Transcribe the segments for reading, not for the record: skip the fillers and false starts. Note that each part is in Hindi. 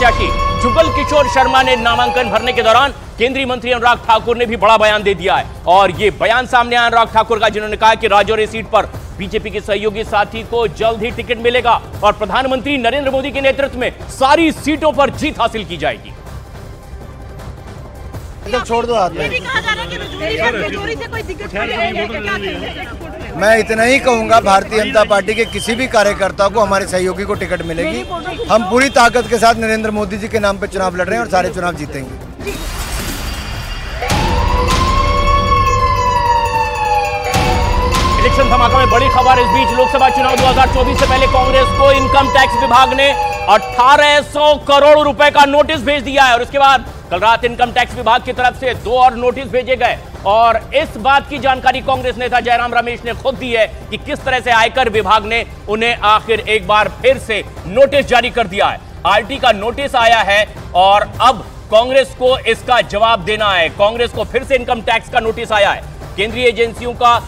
प्रत्याशी जुगल किशोर शर्मा ने नामांकन भरने के दौरान केंद्रीय मंत्री अनुराग ठाकुर ने भी बड़ा बयान दे दिया है। और ये बयान सामने आया अनुराग ठाकुर का, जिन्होंने कहा कि राजौरी सीट पर बीजेपी के सहयोगी साथी को जल्द ही टिकट मिलेगा और प्रधानमंत्री नरेंद्र मोदी के नेतृत्व में सारी सीटों पर जीत हासिल की जाएगी। छोड़ दो हाथ में। मैं इतना ही कहूंगा, भारतीय जनता पार्टी के किसी भी कार्यकर्ता को हमारे सहयोगी को टिकट मिलेगी। हम पूरी ताकत के साथ नरेंद्र मोदी जी के नाम पे चुनाव लड़ रहे हैं और सारे चुनाव जीतेंगे। इलेक्शन धमाका में बड़ी खबर। इस बीच लोकसभा चुनाव 2024 से पहले कांग्रेस को इनकम टैक्स विभाग ने 1800 करोड़ रुपए का नोटिस भेज दिया है और उसके बाद कल रात इनकम टैक्स विभाग की तरफ से 2 और नोटिस भेजे गए। और इस बात की जानकारी कांग्रेस नेता जयराम रमेश ने खुद दी है कि किस तरह से आयकर विभाग ने उन्हें आखिर एक बार फिर से नोटिस जारी कर दिया है। आरटी का नोटिस आया है और अब कांग्रेस को इसका जवाब देना है। कांग्रेस को फिर से इनकम टैक्स का नोटिस आया है। केंद्रीय एजेंसियों का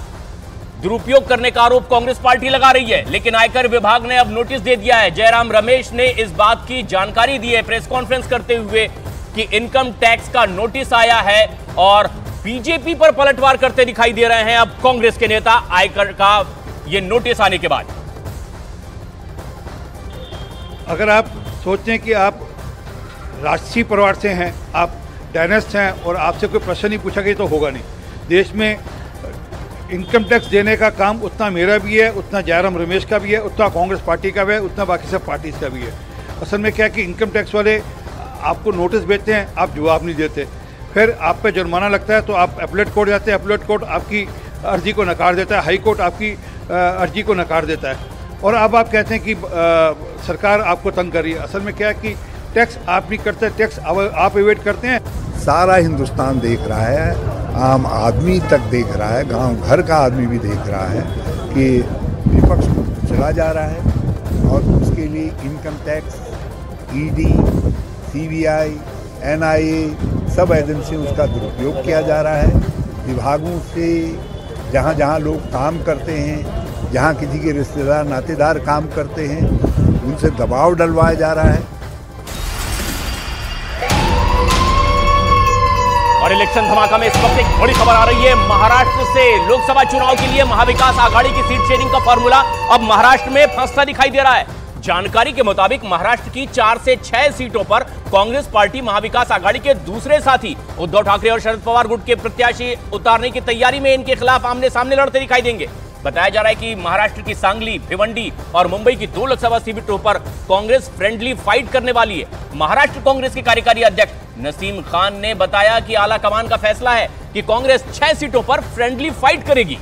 दुरुपयोग करने का आरोप कांग्रेस पार्टी लगा रही है, लेकिन आयकर विभाग ने अब नोटिस दे दिया है। जयराम रमेश ने इस बात की जानकारी दी है प्रेस कॉन्फ्रेंस करते हुए कि इनकम टैक्स का नोटिस आया है और बीजेपी पर पलटवार करते दिखाई दे रहे हैं अब कांग्रेस के नेता आयकर का ये नोटिस आने के बाद। अगर आप सोचें कि आप राजसी परिवार से हैं, आप डायनेस्ट हैं और आपसे कोई प्रश्न नहीं पूछा गया तो होगा नहीं। देश में इनकम टैक्स देने का काम उतना मेरा भी है, उतना जयराम रमेश का भी है, उतना कांग्रेस पार्टी का भी है, उतना बाकी सब पार्टीज का भी है। असल में क्या है कि इनकम टैक्स वाले आपको नोटिस भेजते हैं, आप जवाब नहीं देते, फिर आप पे जुर्माना लगता है तो आप अपीलेट कोर्ट जाते हैं, अपीलेट कोर्ट आपकी अर्जी को नकार देता है, हाई कोर्ट आपकी अर्जी को नकार देता है और अब आप कहते हैं कि सरकार आपको तंग कर रही है। असल में क्या है कि टैक्स आप नहीं करते, टैक्स आप एवेट करते हैं। सारा हिंदुस्तान देख रहा है, आम आदमी तक देख रहा है, गांव घर का आदमी भी देख रहा है कि विपक्ष चला जा रहा है और उसके लिए income tax, ED, CBI, NIA सब एजेंसियों उसका दुरुपयोग किया जा रहा है। विभागों से जहां जहां लोग काम करते हैं, जहां किसी के रिश्तेदार नातेदार काम करते हैं, उनसे दबाव डलवाया जा रहा है। और इलेक्शन धमाका में इस वक्त एक बड़ी खबर आ रही है महाराष्ट्र से। लोकसभा चुनाव के लिए महाविकास आघाड़ी की सीट शेयरिंग का फॉर्मूला अब महाराष्ट्र में फंसता दिखाई दे रहा है। जानकारी के मुताबिक महाराष्ट्र की 4 से 6 सीटों पर कांग्रेस पार्टी महाविकास आघाड़ी के दूसरे साथी उद्धव ठाकरे और शरद पवार गुट के प्रत्याशी उतारने की तैयारी में इनके खिलाफ आमने सामने लड़ते दिखाई देंगे। बताया जा रहा है कि महाराष्ट्र की सांगली, भिवंडी और मुंबई की 2 लोकसभा सीटों पर कांग्रेस फ्रेंडली फाइट करने वाली है। महाराष्ट्र कांग्रेस के कार्यकारी अध्यक्ष नसीम खान ने बताया कि आला कमान का फैसला है कि कांग्रेस 6 सीटों पर फ्रेंडली फाइट करेगी।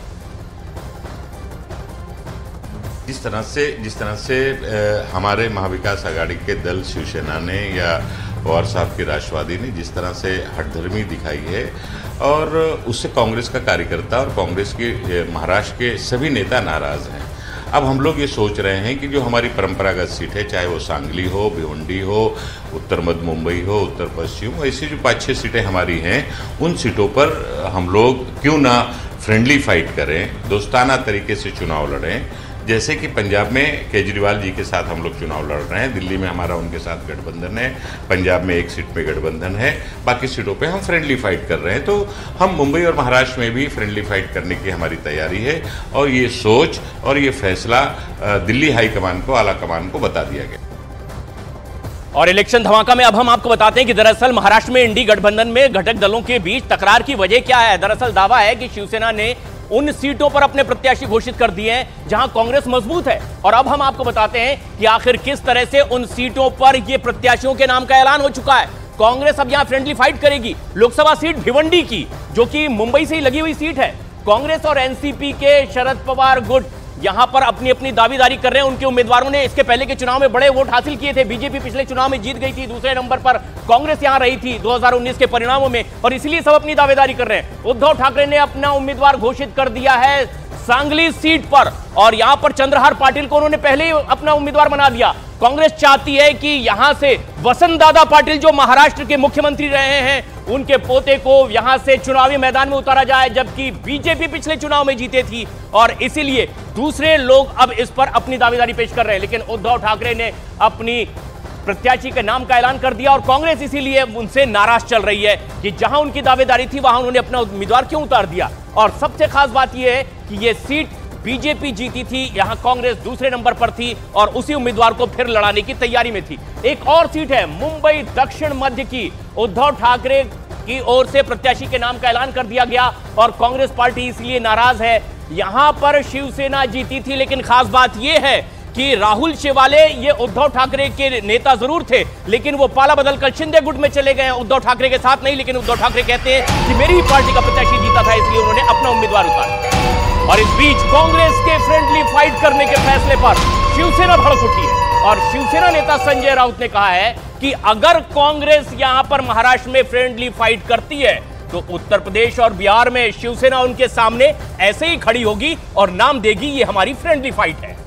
जिस तरह से हमारे महाविकास आघाड़ी के दल शिवसेना ने या पवार साहब के राष्ट्रवादी ने जिस तरह से हठधर्मी दिखाई है और उससे कांग्रेस का कार्यकर्ता और कांग्रेस के महाराष्ट्र के सभी नेता नाराज हैं। अब हम लोग ये सोच रहे हैं कि जो हमारी परंपरागत सीट है, चाहे वो सांगली हो, भिवंडी हो, उत्तर मध्य मुंबई हो, उत्तर पश्चिम, ऐसी जो 5-6 सीटें हमारी हैं, उन सीटों पर हम लोग क्यों ना फ्रेंडली फाइट करें, दोस्ताना तरीके से चुनाव लड़ें। जैसे कि पंजाब में केजरीवाल जी के साथ हम लोग चुनाव लड़ रहे हैं, दिल्ली में हमारा उनके साथ गठबंधन है, पंजाब में 1 सीट पे गठबंधन है, बाकी सीटों पे हम फ्रेंडली फाइट कर रहे हैं। तो हम मुंबई और महाराष्ट्र में भी फ्रेंडली फाइट करने की हमारी तैयारी है और ये सोच और ये फैसला दिल्ली हाईकमान को, आला कमान को बता दिया गया। और इलेक्शन धमाका में अब हम आपको बताते हैं कि दरअसल महाराष्ट्र में इंडी गठबंधन में घटक दलों के बीच तकरार की वजह क्या है। दरअसल दावा है कि शिवसेना ने उन सीटों पर अपने प्रत्याशी घोषित कर दिए हैं जहां कांग्रेस मजबूत है। और अब हम आपको बताते हैं कि आखिर किस तरह से उन सीटों पर ये प्रत्याशियों के नाम का ऐलान हो चुका है। कांग्रेस अब यहां फ्रेंडली फाइट करेगी। लोकसभा सीट भिवंडी की, जो कि मुंबई से ही लगी हुई सीट है, कांग्रेस और एनसीपी के शरद पवार गुट यहां पर अपनी अपनी दावेदारी कर रहे हैं। उनके उम्मीदवारों ने इसके पहले के चुनाव में बड़े वोट हासिल किए थे। बीजेपी पिछले चुनाव में जीत गई थी, दूसरे नंबर पर कांग्रेस यहां रही थी 2019 के परिणामों में, और इसलिए सब अपनी दावेदारी कर रहे हैं। उद्धव ठाकरे ने अपना उम्मीदवार घोषित कर दिया है सांगली सीट पर और यहां पर चंद्रहार पाटिल को उन्होंने पहले ही अपना उम्मीदवार बना दिया। कांग्रेस चाहती है कि यहां से वसंत दादा पाटिल, जो महाराष्ट्र के मुख्यमंत्री रहे हैं, उनके पोते को यहां से चुनावी मैदान में उतारा जाए, जबकि बीजेपी पिछले चुनाव में जीते थी और इसीलिए दूसरे लोग अब इस पर अपनी दावेदारी पेश कर रहे हैं। लेकिन उद्धव ठाकरे ने अपनी प्रत्याशी के नाम का ऐलान कर दिया और कांग्रेस इसीलिए उनसे नाराज चल रही है कि जहां उनकी दावेदारी थी वहां उन्होंने अपना उम्मीदवार क्यों उतार दिया। और सबसे खास बात यह है कि यह सीट बीजेपी जीती थी, यहां कांग्रेस दूसरे नंबर पर थी और उसी उम्मीदवार को फिर लड़ाने की तैयारी में थी। एक और सीट है मुंबई दक्षिण मध्य की, उद्धव ठाकरे की ओर से प्रत्याशी के नाम का ऐलान कर दिया गया और कांग्रेस पार्टी इसलिए नाराज है। यहां पर शिवसेना जीती थी, लेकिन खास बात यह है कि राहुल शेवाले ये उद्धव ठाकरे के नेता जरूर थे, लेकिन वो पाला बदलकर शिंदे गुट में चले गए हैं, उद्धव ठाकरे के साथ नहीं। लेकिन उद्धव ठाकरे कहते हैं कि मेरी ही पार्टी का प्रत्याशी जीता था, इसलिए उन्होंने अपना उम्मीदवार उतारा। और इस बीच कांग्रेस के फ्रेंडली फाइट करने के फैसले पर शिवसेना भड़क उठी है और शिवसेना नेता संजय राउत ने कहा है कि अगर कांग्रेस यहां पर महाराष्ट्र में फ्रेंडली फाइट करती है तो उत्तर प्रदेश और बिहार में शिवसेना उनके सामने ऐसे ही खड़ी होगी और नाम देगी ये हमारी फ्रेंडली फाइट है।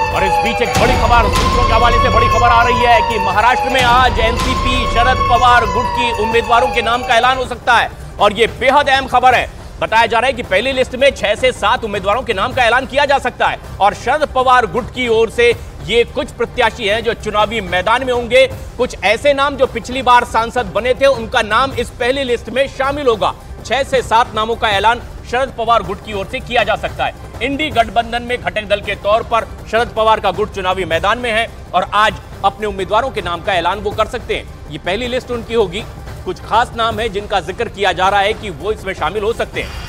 और इस बीच एक बड़ी खबर सूत्रों के हवाले से बड़ी खबर आ रही है कि महाराष्ट्र में आज एनसीपी शरद पवार गुट की उम्मीदवारों के नाम का ऐलान हो सकता है और यह बेहद अहम खबर है। बताया जा रहा है कि पहली लिस्ट में 6 से 7 उम्मीदवारों के नाम का ऐलान किया जा सकता है और शरद पवार गुट की ओर से ये कुछ प्रत्याशी हैं जो चुनावी मैदान में होंगे। कुछ ऐसे नाम जो पिछली बार सांसद बने थे, उनका नाम इस पहली लिस्ट में शामिल होगा। 6 से 7 नामों का ऐलान शरद पवार गुट की ओर से किया जा सकता है। इंडी गठबंधन में घटक दल के तौर पर शरद पवार का गुट चुनावी मैदान में है और आज अपने उम्मीदवारों के नाम का ऐलान वो कर सकते हैं। ये पहली लिस्ट उनकी होगी। कुछ खास नाम है जिनका जिक्र किया जा रहा है कि वो इसमें शामिल हो सकते हैं।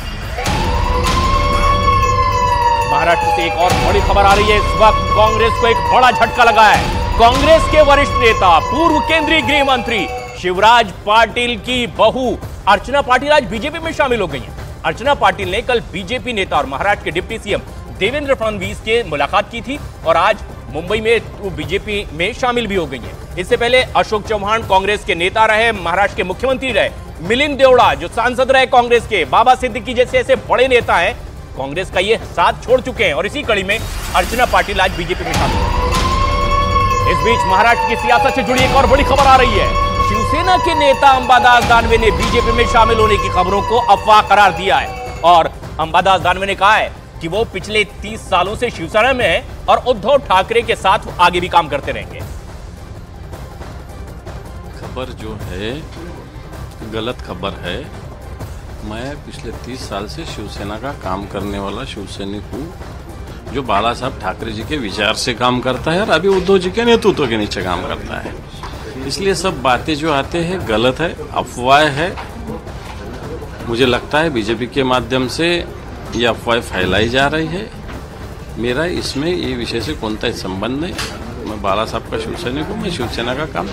महाराष्ट्र से एक और बड़ी खबर आ रही है। इस वक्त कांग्रेस को एक बड़ा झटका लगा है। कांग्रेस के वरिष्ठ नेता, पूर्व केंद्रीय गृह मंत्री शिवराज पाटिल की बहू अर्चना पाटिल आज बीजेपी में शामिल हो गई हैं। अर्चना पाटिल ने कल बीजेपी नेता और महाराष्ट्र के डिप्टी सीएम देवेंद्र फडणवीस के मुलाकात की थी और आज मुंबई में बीजेपी में शामिल भी हो गई है। इससे पहले अशोक चौहान कांग्रेस के नेता रहे, महाराष्ट्र के मुख्यमंत्री रहे। मिलिंद देवड़ा जो सांसद रहे कांग्रेस के, बाबा सिद्दीकी जैसे ऐसे बड़े नेता हैं, कांग्रेस का ये साथ छोड़ चुके हैं और इसी कड़ी में अर्चना पाटिल आज बीजेपी में शामिल है। इस बीच महाराष्ट्र की सियासत से जुड़ी एक और बड़ी खबर आ रही है। शिवसेना के नेता अंबादास दानवे ने बीजेपी में शामिल होने की खबरों को अफवाह करार दिया है और अंबादास दानवे ने कहा है कि वो पिछले 30 सालों से शिवसेना में है और उद्धव ठाकरे के साथ आगे भी काम करते रहेंगे। खबर जो है गलत खबर है। मैं पिछले 30 साल से शिवसेना का काम करने वाला शिवसैनिक हूँ जो बाला साहब ठाकरे जी के विचार से काम करता है और अभी उद्धव जी के नेतृत्व के नीचे काम करता है। इसलिए सब बातें जो आते हैं गलत है, अफवाह है। मुझे लगता है बीजेपी के माध्यम से ये अफवाह फैलाई जा रही है। मेरा इसमें ये विषय से कोणताही संबंध नहीं। मैं बाला साहब का शिवसैनिक हूँ, मैं शिवसेना का काम